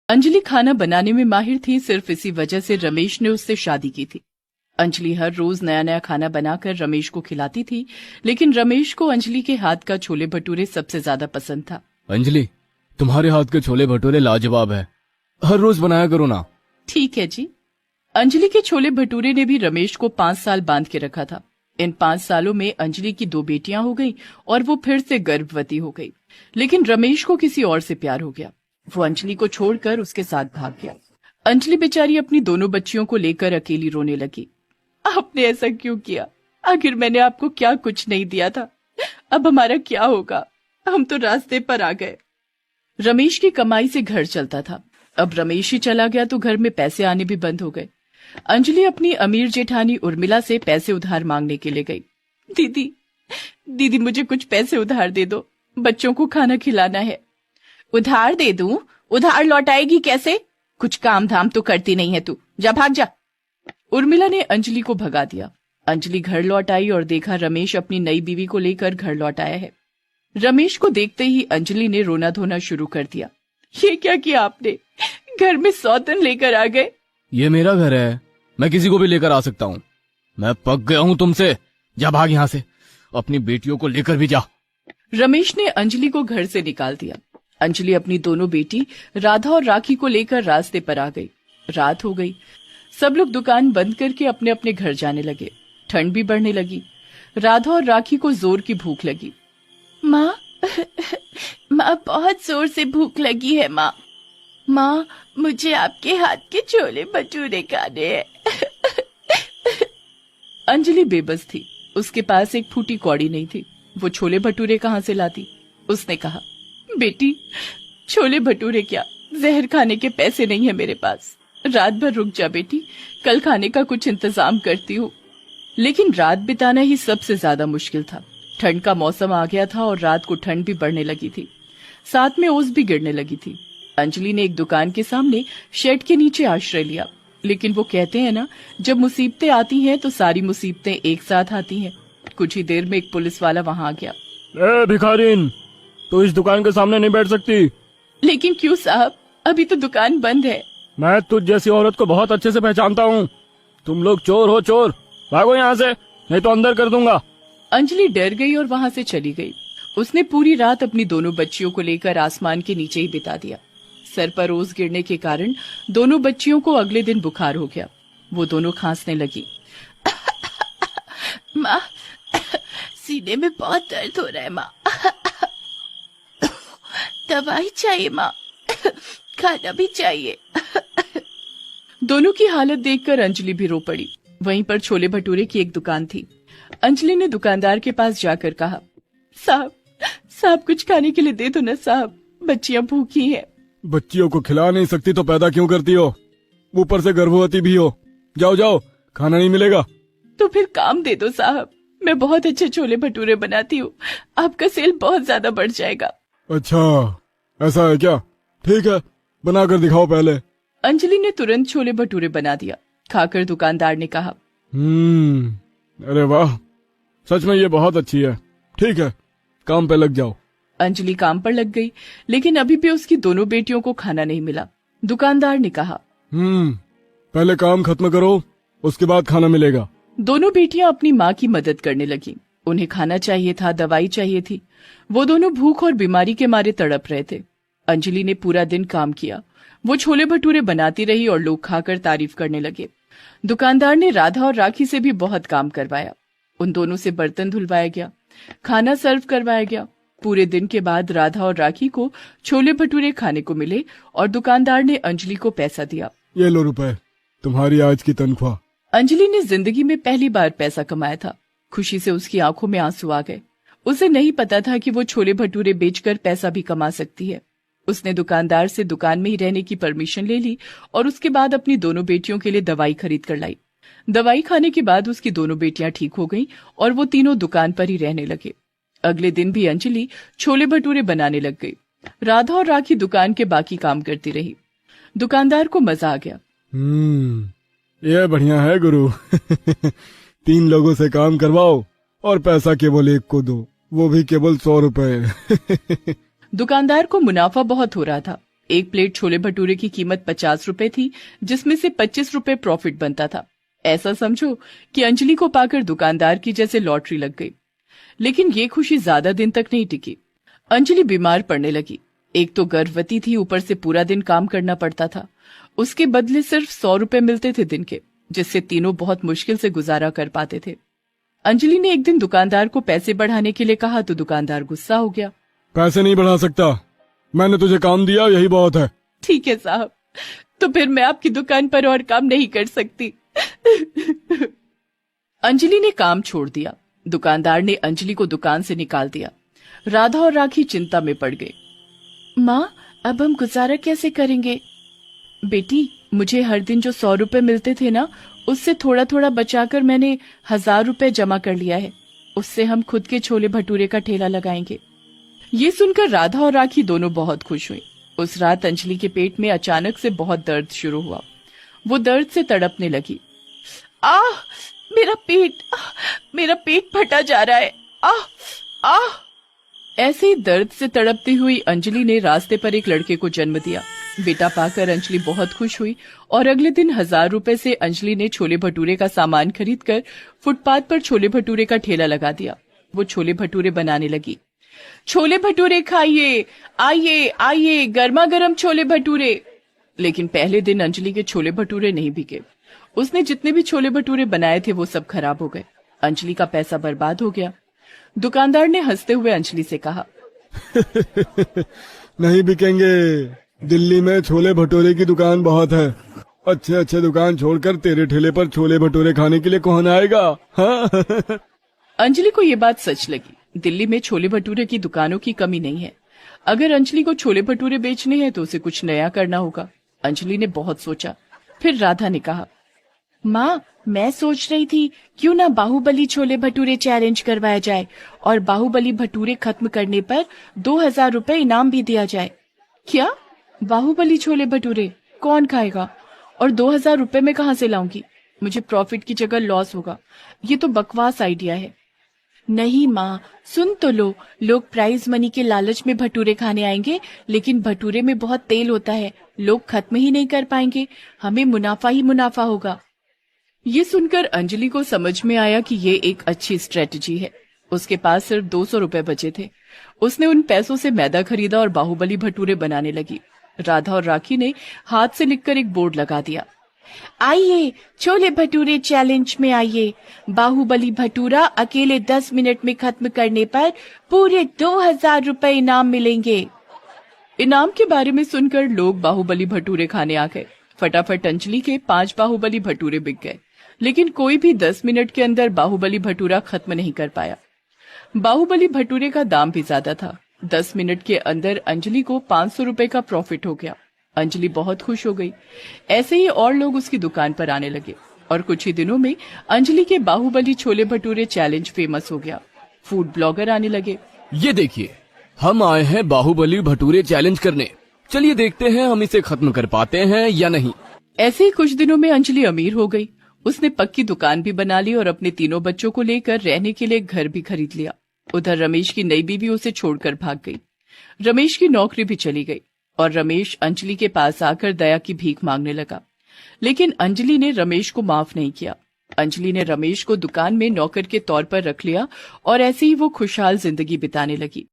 अंजलि खाना बनाने में माहिर थी। सिर्फ इसी वजह से रमेश ने उससे शादी की थी। अंजलि हर रोज नया नया खाना बनाकर रमेश को खिलाती थी, लेकिन रमेश को अंजलि के हाथ का छोले भटूरे सबसे ज्यादा पसंद था। अंजलि, तुम्हारे हाथ के छोले भटूरे लाजवाब है, हर रोज बनाया करो ना। ठीक है जी। अंजलि के छोले भटूरे ने भी रमेश को 5 साल बांध के रखा था। इन 5 सालों में अंजलि की 2 बेटियां हो गई और वो फिर से गर्भवती हो गई। लेकिन रमेश को किसी और से प्यार हो गया। वो अंजलि को छोड़कर उसके साथ भाग गया। अंजलि बेचारी अपनी दोनों बच्चियों को लेकर अकेली रोने लगी। आपने ऐसा क्यों किया? आखिर मैंने आपको क्या कुछ नहीं दिया था? अब हमारा क्या होगा? हम तो रास्ते पर आ गए। रमेश की कमाई से घर चलता था। अब रमेश ही चला गया तो घर में पैसे आने भी बंद हो गए। अंजलि अपनी अमीर जेठानी उर्मिला से पैसे उधार मांगने के लिए गई। दीदी मुझे कुछ पैसे उधार दे दो, बच्चों को खाना खिलाना है। उधार दे दूं? उधार लौटाएगी कैसे? कुछ काम धाम तो करती नहीं है तू, जा भाग जा। उर्मिला ने अंजलि को भगा दिया। अंजलि घर लौट आई और देखा रमेश अपनी नई बीवी को लेकर घर लौट आया है। रमेश को देखते ही अंजलि ने रोना धोना शुरू कर दिया। ये क्या किया आपने? घर में सौतन लेकर आ गए। ये मेरा घर है, मैं किसी को भी लेकर आ सकता हूँ। मैं पक गया हूँ तुमसे, जा भाग यहाँ से, अपनी बेटियों को लेकर भी जा। रमेश ने अंजलि को घर से निकाल दिया। अंजलि अपनी दोनों बेटी राधा और राखी को लेकर रास्ते पर आ गई। रात हो गई। सब लोग दुकान बंद करके अपने अपने घर जाने लगे। ठंड भी बढ़ने लगी। राधा और राखी को जोर की भूख लगी। माँ बहुत जोर से भूख लगी है माँ, मुझे आपके हाथ के छोले भटूरे खाने हैं। अंजलि बेबस थी। उसके पास एक फूटी कौड़ी नहीं थी। वो छोले भटूरे कहाँ से लाती? उसने कहा, बेटी छोले भटूरे क्या, जहर खाने के पैसे नहीं है मेरे पास। रात भर रुक जा बेटी, कल खाने का कुछ इंतजाम करती हूँ। लेकिन रात बिताना ही सबसे ज्यादा मुश्किल था। ठंड का मौसम आ गया था और रात को ठंड भी बढ़ने लगी थी। साथ में ओस भी गिरने लगी थी। अंजलि ने एक दुकान के सामने शेड के नीचे आश्रय लिया। लेकिन वो कहते हैं ना, जब मुसीबतें आती हैं तो सारी मुसीबतें एक साथ आती हैं। कुछ ही देर में एक पुलिस वाला वहां आ गया। भिखारीन, तो इस दुकान के सामने नहीं बैठ सकती। लेकिन क्यों साहब, अभी तो दुकान बंद है। मैं तुझ जैसी औरत को बहुत अच्छे से पहचानता हूँ। तुम लोग चोर हो, चोर। भागो यहाँ से, नहीं तो अंदर कर दूंगा। अंजलि डर गई और वहां से चली गई। उसने पूरी रात अपनी दोनों बच्चियों को लेकर आसमान के नीचे ही बिता दिया। सर पर ओस गिरने के कारण दोनों बच्चियों को अगले दिन बुखार हो गया। वो दोनों खांसने लगी। माँ, सीने में बहुत दर्द हो रहा है माँ। दवाई चाहिए माँ, खाना भी चाहिए। दोनों की हालत देखकर अंजलि भी रो पड़ी। वहीं पर छोले भटूरे की एक दुकान थी। अंजलि ने दुकानदार के पास जाकर कहा, साहब कुछ खाने के लिए दे दो ना साहब, बच्चियां भूखी हैं। बच्चियों को खिला नहीं सकती तो पैदा क्यों करती हो? ऊपर से गर्भवती भी हो। जाओ, खाना नहीं मिलेगा। तो फिर काम दे दो साहब, मैं बहुत अच्छे छोले भटूरे बनाती हूँ, आपका सेल बहुत ज्यादा बढ़ जाएगा। अच्छा, ऐसा है क्या? ठीक है, बना कर दिखाओ पहले। अंजलि ने तुरंत छोले भटूरे बना दिया। खाकर दुकानदार ने कहा, अरे वाह, सच में ये बहुत अच्छी है। ठीक है, काम पे लग जाओ। अंजलि काम पर लग गई, लेकिन अभी भी उसकी दोनों बेटियों को खाना नहीं मिला। दुकानदार ने कहा, पहले काम खत्म करो, उसके बाद खाना मिलेगा। दोनों बेटियां अपनी माँ की मदद करने लगी। उन्हें खाना चाहिए था, दवाई चाहिए थी। वो दोनों भूख और बीमारी के मारे तड़प रहे थे। अंजलि ने पूरा दिन काम किया। वो छोले भटूरे बनाती रही और लोग खाकर तारीफ करने लगे। दुकानदार ने राधा और राखी से भी बहुत काम करवाया। उन दोनों से बर्तन धुलवाया गया, खाना सर्व करवाया गया। पूरे दिन के बाद राधा और राखी को छोले भटूरे खाने को मिले और दुकानदार ने अंजलि को पैसा दिया। ये लो रुपए, तुम्हारी आज की तनख्वाह। अंजलि ने जिंदगी में पहली बार पैसा कमाया था। खुशी से उसकी आंखों में आंसू आ गए। उसे नहीं पता था कि वो छोले भटूरे बेचकर पैसा भी कमा सकती है। उसने दुकानदार से दुकान में ही रहने की परमिशन ले ली और उसके बाद अपनी दोनों बेटियों के लिए दवाई खरीद कर लाई। दवाई खाने के बाद उसकी दोनों बेटियां ठीक हो गईं और वो तीनों दुकान पर ही रहने लगे। अगले दिन भी अंजलि छोले भटूरे बनाने लग गई। राधा और राखी दुकान के बाकी काम करती रही। दुकानदार को मजा आ गया। ये बढ़िया है गुरु। 3 लोगों से काम करवाओ और पैसा केवल एक को दो, वो भी केवल 100 रुपए। दुकानदार को मुनाफा बहुत हो रहा था, एक प्लेट छोले भटूरे की कीमत 50 रुपए थी, जिसमें से 25 रुपए प्रॉफिट बनता था। ऐसा समझो कि अंजलि को पाकर दुकानदार की जैसे लॉटरी लग गई। लेकिन ये खुशी ज्यादा दिन तक नहीं टिकी। अंजलि बीमार पड़ने लगी। एक तो गर्भवती थी, ऊपर से पूरा दिन काम करना पड़ता था। उसके बदले सिर्फ 100 रुपए मिलते थे दिन के, जिससे तीनों बहुत मुश्किल से गुजारा कर पाते थे। अंजलि ने एक दिन दुकानदार को पैसे बढ़ाने के लिए कहा तो दुकानदार गुस्सा हो गया। पैसे नहीं बढ़ा सकता, मैंने तुझे काम दिया, यही बहुत है। ठीक है साहब, तो फिर मैं आपकी दुकान पर और काम नहीं कर सकती। अंजलि ने काम छोड़ दिया। दुकानदार ने अंजलि को दुकान से निकाल दिया। राधा और राखी चिंता में पड़ गए। माँ, अब हम गुजारा कैसे करेंगे? बेटी, मुझे हर दिन जो 100 रुपए मिलते थे ना, उससे थोड़ा थोड़ा बचाकर मैंने 1000 रुपए जमा कर लिया है। उससे हम खुद के छोले भटूरे का ठेला लगाएंगे। ये सुनकर राधा और राखी दोनों बहुत खुश हुई। उस रात अंजलि के पेट में अचानक से बहुत दर्द शुरू हुआ। वो दर्द से तड़पने लगी। आह, मेरा पेट फटा जा रहा है। आह आह। ऐसे ही दर्द से तड़पती हुई अंजलि ने रास्ते पर एक लड़के को जन्म दिया। बेटा पाकर अंजलि बहुत खुश हुई और अगले दिन 1000 रुपए से अंजलि ने छोले भटूरे का सामान खरीदकर फुटपाथ पर छोले भटूरे का ठेला लगा दिया। वो छोले भटूरे बनाने लगी। छोले भटूरे खाइए, आइए आइए, गर्मा गर्म छोले भटूरे। लेकिन पहले दिन अंजलि के छोले भटूरे नहीं बिके। उसने जितने भी छोले भटूरे बनाए थे वो सब खराब हो गए। अंजलि का पैसा बर्बाद हो गया। दुकानदार ने हंसते हुए अंजलि से कहा, नहीं बिकेंगे, दिल्ली में छोले भटूरे की दुकान बहुत है। अच्छे अच्छे दुकान छोड़कर तेरे ठेले पर छोले भटूरे खाने के लिए कौन आएगा? हाँ? अंजलि को ये बात सच लगी। दिल्ली में छोले भटूरे की दुकानों की कमी नहीं है। अगर अंजलि को छोले भटूरे बेचने हैं तो उसे कुछ नया करना होगा। अंजलि ने बहुत सोचा। फिर राधा ने कहा, माँ, मैं सोच रही थी क्यों ना बाहुबली छोले भटूरे चैलेंज करवाया जाए और बाहुबली भटूरे खत्म करने पर 2000 रुपए इनाम भी दिया जाए। क्या? बाहुबली छोले भटूरे कौन खाएगा? और 2000 रुपए में कहाँ से लाऊंगी? मुझे प्रॉफिट की जगह लॉस होगा। ये तो बकवास आइडिया है। नहीं माँ, सुन तो लो, लोग प्राइज मनी के लालच में भटूरे खाने आएंगे, लेकिन भटूरे में बहुत तेल होता है, लोग खत्म ही नहीं कर पाएंगे, हमें मुनाफा ही मुनाफा होगा। ये सुनकर अंजलि को समझ में आया कि ये एक अच्छी स्ट्रेटजी है। उसके पास सिर्फ 200 रुपए बचे थे। उसने उन पैसों से मैदा खरीदा और बाहुबली भटूरे बनाने लगी। राधा और राखी ने हाथ से लिखकर एक बोर्ड लगा दिया, आइए छोले भटूरे चैलेंज में आइए, बाहुबली भटूरा अकेले 10 मिनट में खत्म करने पर पूरे 2000 रुपए इनाम मिलेंगे। इनाम के बारे में सुनकर लोग बाहुबली भटूरे खाने आ गए। फटाफट अंजलि के 5 बाहुबली भटूरे बिक गए, लेकिन कोई भी 10 मिनट के अंदर बाहुबली भटूरा खत्म नहीं कर पाया। बाहुबली भटूरे का दाम भी ज्यादा था। 10 मिनट के अंदर अंजलि को 500 रुपए का प्रॉफिट हो गया। अंजलि बहुत खुश हो गई। ऐसे ही और लोग उसकी दुकान पर आने लगे और कुछ ही दिनों में अंजलि के बाहुबली छोले भटूरे चैलेंज फेमस हो गया। फूड ब्लॉगर आने लगे। ये देखिए, हम आए हैं बाहुबली भटूरे चैलेंज करने। चलिए देखते हैं हम इसे खत्म कर पाते हैं या नहीं। ऐसे ही कुछ दिनों में अंजलि अमीर हो गई। उसने पक्की दुकान भी बना ली और अपने तीनों बच्चों को लेकर रहने के लिए घर भी खरीद लिया। उधर रमेश की नई बीवी उसे छोड़कर भाग गई। रमेश की नौकरी भी चली गई और रमेश अंजलि के पास आकर दया की भीख मांगने लगा। लेकिन अंजलि ने रमेश को माफ नहीं किया। अंजलि ने रमेश को दुकान में नौकर के तौर पर रख लिया और ऐसे ही वो खुशहाल जिंदगी बिताने लगी।